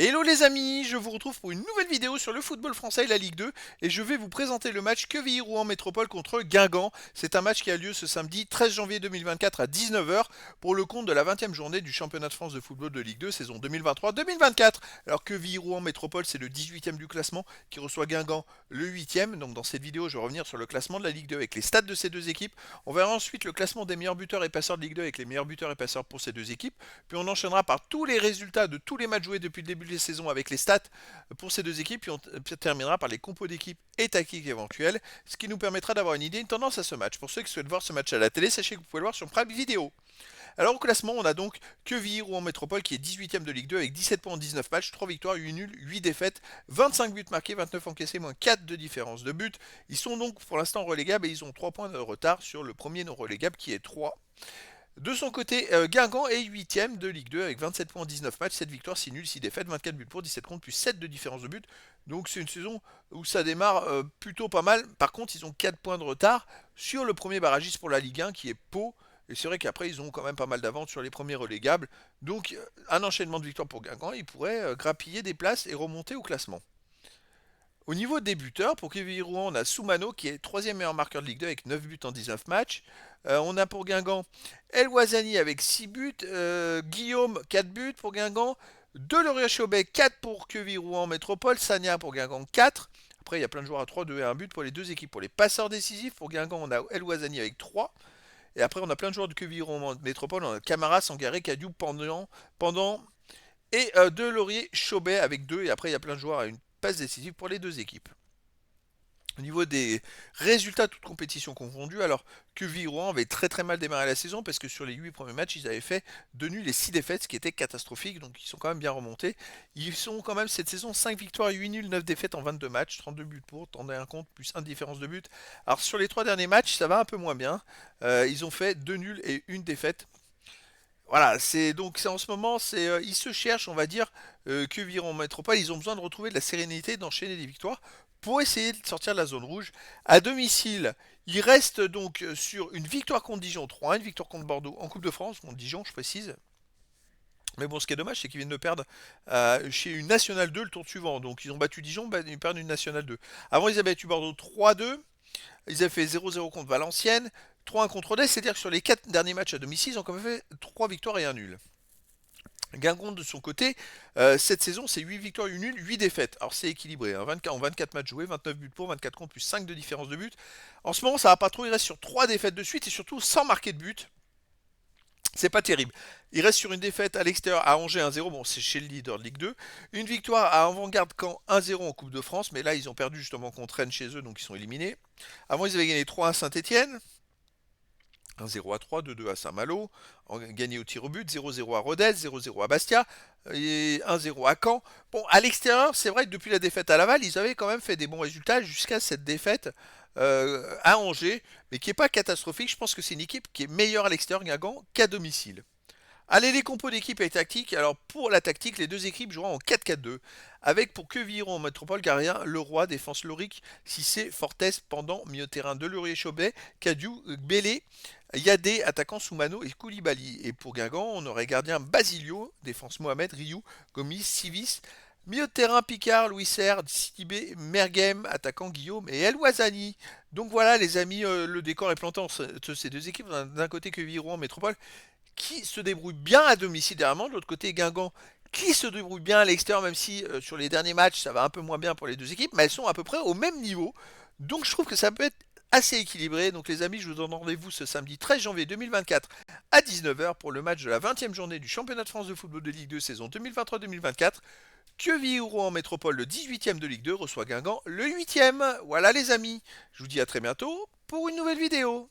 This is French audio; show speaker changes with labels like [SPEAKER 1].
[SPEAKER 1] Hello les amis, je vous retrouve pour une nouvelle vidéo sur le football français et la Ligue 2 et je vais vous présenter le match Quevilly-Rouen Métropole contre Guingamp. C'est un match qui a lieu ce samedi 13 janvier 2024 à 19 h pour le compte de la 20e journée du championnat de France de football de Ligue 2 saison 2023-2024. Alors Quevilly-Rouen Métropole c'est le 18e du classement qui reçoit Guingamp le 8e. Donc dans cette vidéo je vais revenir sur le classement de la Ligue 2 avec les stats de ces deux équipes. On verra ensuite le classement des meilleurs buteurs et passeurs de Ligue 2 avec les meilleurs buteurs et passeurs pour ces deux équipes. Puis on enchaînera par tous les résultats de tous les matchs joués depuis le début de la saison avec les stats pour ces deux équipes. Puis on terminera par les compos d'équipes et tactiques éventuelles, ce qui nous permettra d'avoir une idée, une tendance à ce match. Pour ceux qui souhaitent voir ce match à la télé, sachez que vous pouvez le voir sur Prime Vidéo. Alors au classement, on a donc Quevilly-Rouen Métropole qui est 18ème de Ligue 2 avec 17 points en 19 matchs, 3 victoires, 8 nuls, 8 défaites, 25 buts marqués, 29 encaissés, moins 4 de différence de but. Ils sont donc pour l'instant relégables et ils ont 3 points de retard sur le premier non relégable qui est 3. De son côté, Guingamp est 8ème de Ligue 2 avec 27 points en 19 matchs, 7 victoires, 6 nuls, 6 défaites, 24 buts pour, 17 contre, plus 7 de différence de but. Donc c'est une saison où ça démarre plutôt pas mal. Par contre, ils ont 4 points de retard sur le premier barragiste pour la Ligue 1 qui est Pau. Et c'est vrai qu'après, ils ont quand même pas mal d'avance sur les premiers relégables. Donc un enchaînement de victoires pour Guingamp, ils pourraient grappiller des places et remonter au classement. Au niveau des buteurs, pour Quevilly-Rouen, on a Soumano qui est troisième meilleur marqueur de Ligue 2 avec 9 buts en 19 matchs. On a pour Guingamp El Ouazani avec 6 buts, Guillaume 4 buts pour Guingamp, Delorier-Chaubet 4 pour Quevilly-Rouen Métropole, Sagna pour Guingamp 4. Après, il y a plein de joueurs à 3, 2 et 1 but pour les deux équipes. Pour les passeurs décisifs, pour Guingamp, on a El Ouazani avec 3. Et après, on a plein de joueurs de Quevilly-Rouen Métropole. On a Camara, Sangaré, Cadieux, pendant et Delorier-Chaubet avec 2. Et après, il y a plein de joueurs à une passe décisive pour les deux équipes. Au niveau des résultats, toutes compétitions confondues, alors Quevilly-Rouen avait très mal démarré la saison parce que sur les 8 premiers matchs, ils avaient fait 2 nuls et 6 défaites, ce qui était catastrophique, donc ils sont quand même bien remontés. Ils sont quand même cette saison 5 victoires, 8 nuls, 9 défaites en 22 matchs, 32 buts pour, t'en as un compte, plus 1 différence de but. Alors sur les 3 derniers matchs, ça va un peu moins bien. Ils ont fait 2 nuls et 1 défaite. Voilà, c'est donc c'est en ce moment, ils se cherchent, on va dire, que Viron Métropole, ils ont besoin de retrouver de la sérénité, d'enchaîner des victoires pour essayer de sortir de la zone rouge. À domicile, ils restent donc sur une victoire contre Dijon 3-1, une victoire contre Bordeaux en Coupe de France, contre Dijon, je précise. Mais bon, ce qui est dommage, c'est qu'ils viennent de perdre chez une Nationale 2 le tour suivant. Donc ils ont battu Dijon, ils perdent une Nationale 2. Avant, ils avaient battu Bordeaux 3-2. Ils avaient fait 0-0 contre Valenciennes, 3-1 contre Rodez, c'est-à-dire que sur les 4 derniers matchs à domicile, ils ont quand même fait 3 victoires et un nul. Guingamp de son côté, cette saison c'est 8 victoires, 1 nul, 8 défaites. Alors c'est équilibré, hein, 24, en 24 matchs joués, 29 buts pour, 24 contre, plus 5 de différence de but. En ce moment ça va pas trop, il reste sur 3 défaites de suite et surtout sans marquer de but. C'est pas terrible. Il reste sur une défaite à l'extérieur à Angers 1-0, bon c'est chez le leader de Ligue 2. Une victoire à Avant-Garde Caen 1-0 en Coupe de France, mais là ils ont perdu justement contre Rennes chez eux, donc ils sont éliminés. Avant ils avaient gagné 3-1 Saint-Etienne, 1-0 à 3, 2-2 à Saint-Malo, gagné au tir au but, 0-0 à Rodez, 0-0 à Bastia, et 1-0 à Caen. Bon, à l'extérieur, c'est vrai que depuis la défaite à Laval, ils avaient quand même fait des bons résultats jusqu'à cette défaite à Angers, mais qui n'est pas catastrophique. Je pense que c'est une équipe qui est meilleure à l'extérieur Guingamp qu'à domicile. Allez, les compos d'équipe et tactique. Alors, pour la tactique, les deux équipes joueront en 4-4-2. Avec pour Quevilly-Rouen en métropole, Gardien, Leroy, défense Loric, Cissé, Fortes, pendant, milieu de terrain, Delorier-Chaubet, Cadieu, Bélé, Yadé, attaquant Soumano et Koulibaly. Et pour Guingamp, on aurait gardien Basilio, défense Mohamed, Rioux, Gomis, Sivis, milieu de terrain Picard, Louis Serre, Sidibé, Mergem, attaquant Guillaume et El Ouazani. Donc voilà les amis, le décor est planté entre ces deux équipes. D'un côté Quevilly-Rouen en métropole, qui se débrouille bien à domicile dernièrement. De l'autre côté, Guingamp qui se débrouille bien à l'extérieur, même si sur les derniers matchs ça va un peu moins bien pour les deux équipes, mais elles sont à peu près au même niveau. Donc je trouve que ça peut être assez équilibré. Donc les amis, je vous donne rendez-vous ce samedi 13 janvier 2024 à 19 h pour le match de la 20e journée du championnat de France de football de Ligue 2 saison 2023-2024. Quevilly-Rouen en métropole, le 18e de Ligue 2, reçoit Guingamp le 8e. Voilà les amis, je vous dis à très bientôt pour une nouvelle vidéo.